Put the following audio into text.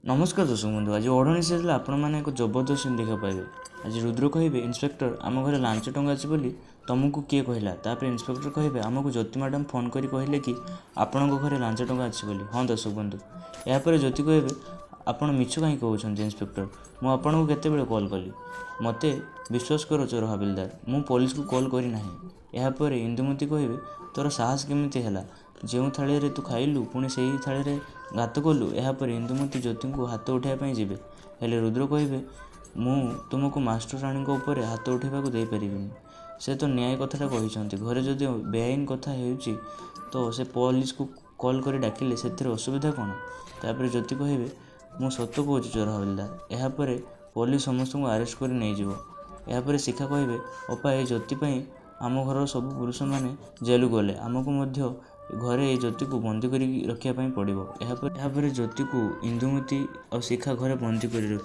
नमस्कार दर्शक बंधु। आज ओढ़णी सीरियल आपण मैंने एक जबरदस्त सीन देखा पाइबे। आज रुद्र कहे इन्स्पेक्टर आम घर लांच टंका अच्छी बोली तुमको किए कहला। तापर इन्स्पेक्टर कहे आमको ज्योति मैडम फोन करी कहले कि आपण घरे लांच टंका अच्छी बोली। हाँ दर्शक बंधु, यापर ज्योति कहे आपण मिछ कहीं कहते इन्स्पेक्टर, मुझे केते कॉल कली, मत विश्वास कर चोर हविलदार, मु पुलिस को कॉल करना। यापर इंदुमती कहे तोर साहस केमिति है, जो थाली रे तू खाइलु पुणी से थाली रे घात कलु। यापर इंदुमती ज्योति को हाथ उठाइबा जीवे, हेले रुद्र कहे मु तुमको मास्टराणी उपर हाथ उठाइबा दे पारिबिनी। से तो न्याय कथाटा कहते घरे जदि बेआईन कथा हो तो से पुलिस को कॉल कर डाकिले से असुविधा कौन। तापर ज्योति कहे मु सत कहूँ चोर हविलदार। यापर पुलिस समस्त को अरेस्ट कर नहीं जीवो। यापर शिखा कहे अपा ये ज्योति आम घर सब पुरुष मैंने जेल गले, आमको घरे ये ज्योति को बंदी कर रखापी पड़ो। यापर ज्योति को इंदुमती और शिखा घरे बंदी कर रख